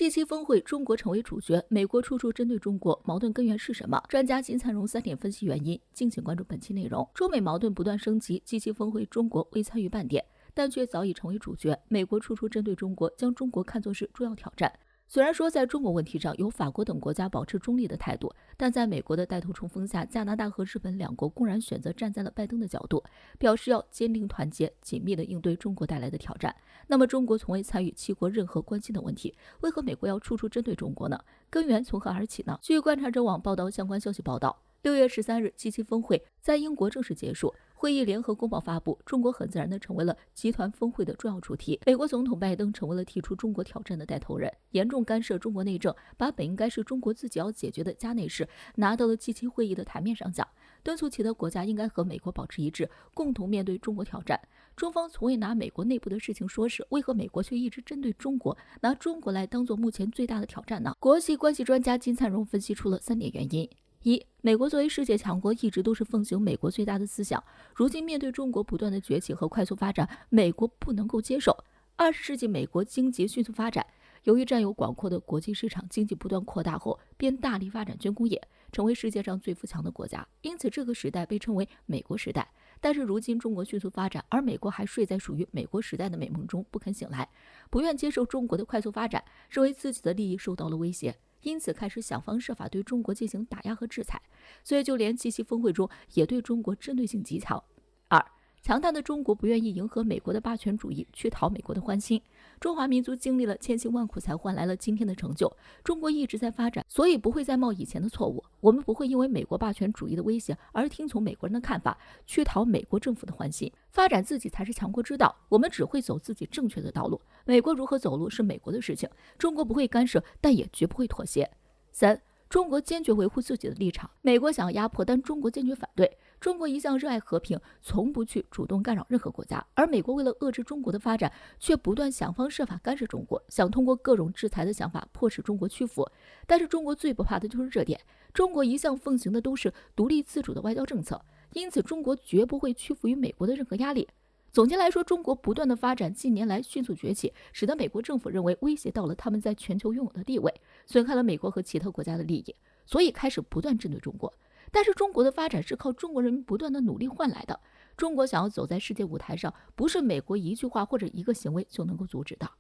G7峰会，中国成为主角，美国处处针对中国，矛盾根源是什么？专家金灿荣3点分析原因，敬请关注本期内容。中美矛盾不断升级，G7峰会中国未参与半点，但却早已成为主角。美国处处针对中国，将中国看作是重要挑战。虽然说在中国问题上有法国等国家保持中立的态度，但在美国的带头冲锋下，加拿大和日本两国公然选择站在了拜登的角度，表示要坚定团结，紧密地应对中国带来的挑战。那么中国从未参与7国任何关心的问题，为何美国要处处针对中国呢？根源从何而起呢？据观察者网报道相关消息报道，6月13日，G7峰会在英国正式结束。会议联合公报发布，中国很自然地成为了集团峰会的重要主题。美国总统拜登成为了提出中国挑战的带头人，严重干涉中国内政，把本应该是中国自己要解决的家内事拿到了G7会议的台面上讲，敦促其他国家应该和美国保持一致，共同面对中国挑战。中方从未拿美国内部的事情说事，为何美国却一直针对中国，拿中国来当做目前最大的挑战呢？国际关系专家金灿荣分析出了3点原因。1. 美国作为世界强国，一直都是奉行美国最大的思想，如今面对中国不断的崛起和快速发展，美国不能够接受。20世纪美国经济迅速发展，由于占有广阔的国际市场，经济不断扩大后，便大力发展军工业，成为世界上最富强的国家，因此这个时代被称为美国时代。但是如今中国迅速发展，而美国还睡在属于美国时代的美梦中不肯醒来，不愿接受中国的快速发展，认为自己的利益受到了威胁，因此开始想方设法对中国进行打压和制裁，所以就连G7峰会中也对中国针对性极强。2. 强大的中国不愿意迎合美国的霸权主义，去讨美国的欢心。中华民族经历了千辛万苦才换来了今天的成就，中国一直在发展，所以不会再冒以前的错误。我们不会因为美国霸权主义的威胁而听从美国人的看法，去讨美国政府的欢心。发展自己才是强国之道，我们只会走自己正确的道路，美国如何走路是美国的事情，中国不会干涉，但也绝不会妥协。3. 中国坚决维护自己的立场，美国想压迫，但中国坚决反对。中国一向热爱和平，从不去主动干扰任何国家，而美国为了遏制中国的发展，却不断想方设法干涉中国，想通过各种制裁的想法迫使中国屈服。但是中国最不怕的就是这点，中国一向奉行的都是独立自主的外交政策，因此中国绝不会屈服于美国的任何压力。总结来说，中国不断的发展，近年来迅速崛起，使得美国政府认为威胁到了他们在全球拥有的地位，损害了美国和其他国家的利益，所以开始不断针对中国。但是中国的发展是靠中国人民不断的努力换来的，中国想要走在世界舞台上，不是美国一句话或者一个行为就能够阻止的。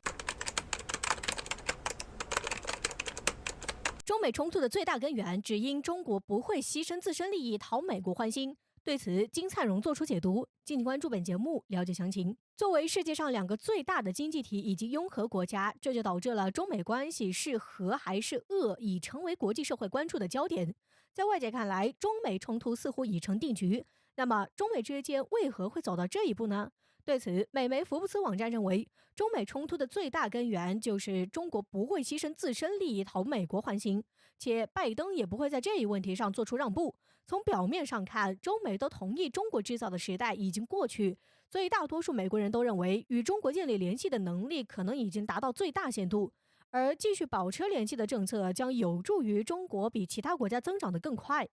中美冲突的最大根源只因中国不会牺牲自身利益讨美国欢心。对此，金灿荣作出解读，敬请关注本节目了解详情。作为世界上2个最大的经济体以及拥核国家，这就导致了中美关系是和还是恶已成为国际社会关注的焦点。在外界看来，中美冲突似乎已成定局，那么中美之间为何会走到这一步呢？对此，美媒福布斯网站认为，中美冲突的最大根源就是中国不会牺牲自身利益讨美国欢心，且拜登也不会在这一问题上做出让步。从表面上看，中美都同意中国制造的时代已经过去，所以大多数美国人都认为与中国建立联系的能力可能已经达到最大限度，而继续保持联系的政策将有助于中国比其他国家增长得更快。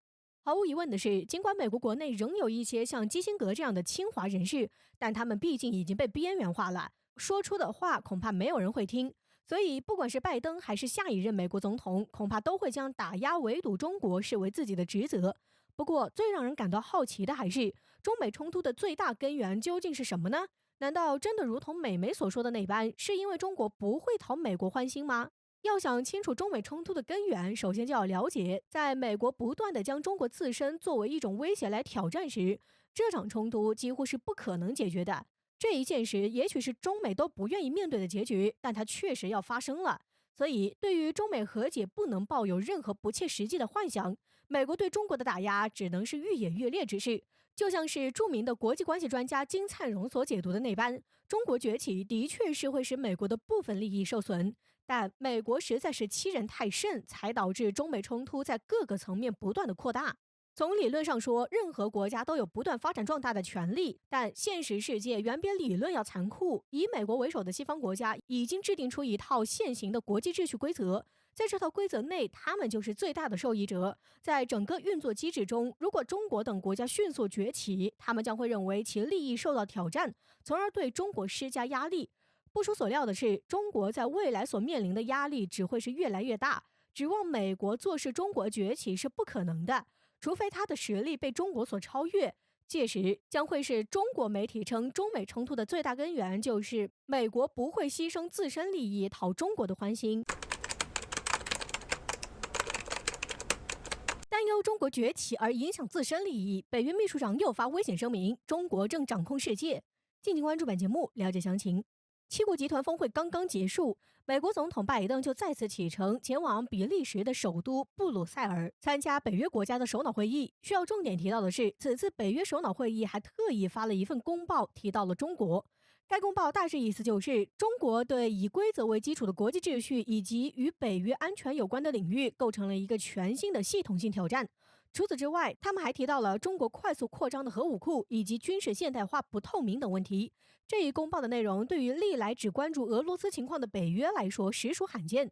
毫无疑问的是，尽管美国国内仍有一些像基辛格这样的亲华人士，但他们毕竟已经被边缘化了，说出的话恐怕没有人会听。所以不管是拜登还是下一任美国总统，恐怕都会将打压围堵中国视为自己的职责。不过最让人感到好奇的还是，中美冲突的最大根源究竟是什么呢？难道真的如同美媒所说的那般，是因为中国不会讨美国欢心吗？要想清楚中美冲突的根源，首先就要了解，在美国不断地将中国自身作为一种威胁来挑战时，这场冲突几乎是不可能解决的。这一现实也许是中美都不愿意面对的结局，但它确实要发生了。所以对于中美和解不能抱有任何不切实际的幻想，美国对中国的打压只能是愈演愈烈之势。就像是著名的国际关系专家金灿荣所解读的那般，中国崛起的确是会使美国的部分利益受损，但美国实在是欺人太甚，才导致中美冲突在各个层面不断的扩大。从理论上说，任何国家都有不断发展壮大的权利，但现实世界远比理论要残酷。以美国为首的西方国家已经制定出一套现行的国际秩序规则，在这套规则内，他们就是最大的受益者。在整个运作机制中，如果中国等国家迅速崛起，他们将会认为其利益受到挑战，从而对中国施加压力。不出所料的是，中国在未来所面临的压力只会是越来越大，指望美国坐视中国崛起是不可能的，除非它的实力被中国所超越。届时将会是中国媒体称中美冲突的最大根源，就是美国不会牺牲自身利益讨中国的欢心。担忧中国崛起而影响自身利益，北约秘书长又发危险声明：中国正掌控世界。敬请关注本节目，了解详情。七国集团峰会刚刚结束，美国总统拜登就再次启程前往比利时的首都布鲁塞尔参加北约国家的首脑会议。需要重点提到的是，此次北约首脑会议还特意发了一份公报，提到了中国。该公报大致意思就是，中国对以规则为基础的国际秩序以及与北约安全有关的领域构成了一个全新的系统性挑战。除此之外，他们还提到了中国快速扩张的核武库以及军事现代化不透明等问题。这一公报的内容对于历来只关注俄罗斯情况的北约来说实属罕见。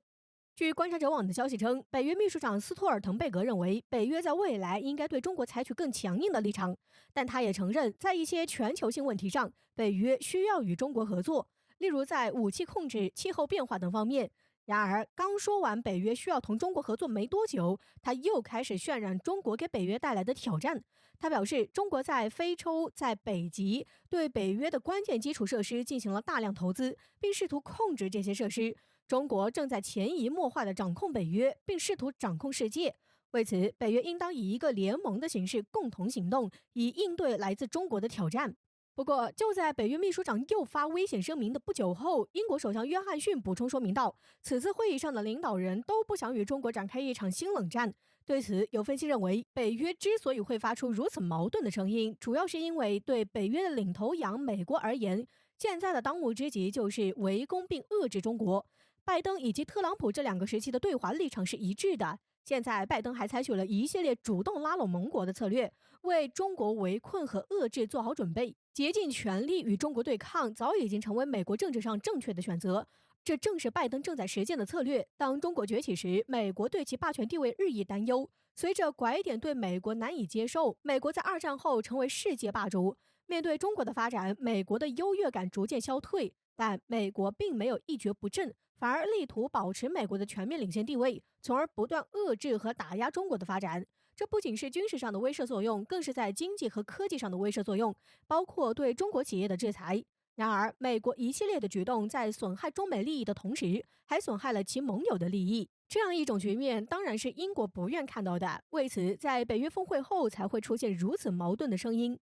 据观察者网的消息称，北约秘书长斯托尔滕贝格认为，北约在未来应该对中国采取更强硬的立场，但他也承认，在一些全球性问题上，北约需要与中国合作，例如在武器控制、气候变化等方面。然而，刚说完北约需要同中国合作没多久，他又开始渲染中国给北约带来的挑战。他表示，中国在非洲、在北极对北约的关键基础设施进行了大量投资，并试图控制这些设施。中国正在潜移默化地掌控北约，并试图掌控世界。为此，北约应当以一个联盟的形式共同行动，以应对来自中国的挑战。不过，就在北约秘书长又发危险声明的不久后，英国首相约翰逊补充说明道，此次会议上的领导人都不想与中国展开一场新冷战。对此，有分析认为，北约之所以会发出如此矛盾的声音，主要是因为对北约的领头羊美国而言，现在的当务之急就是围攻并遏制中国。拜登以及特朗普这两个时期的对华立场是一致的。现在，拜登还采取了一系列主动拉拢盟国的策略，为中国围困和遏制做好准备。竭尽全力与中国对抗，早已经成为美国政治上正确的选择。这正是拜登正在实践的策略。当中国崛起时，美国对其霸权地位日益担忧。随着拐点对美国难以接受，美国在2战后成为世界霸主。面对中国的发展，美国的优越感逐渐消退，但美国并没有一蹶不振，反而力图保持美国的全面领先地位，从而不断遏制和打压中国的发展。这不仅是军事上的威慑作用，更是在经济和科技上的威慑作用，包括对中国企业的制裁。然而，美国一系列的举动在损害中美利益的同时，还损害了其盟友的利益。这样一种局面，当然是英国不愿看到的。为此，在北约峰会后才会出现如此矛盾的声音。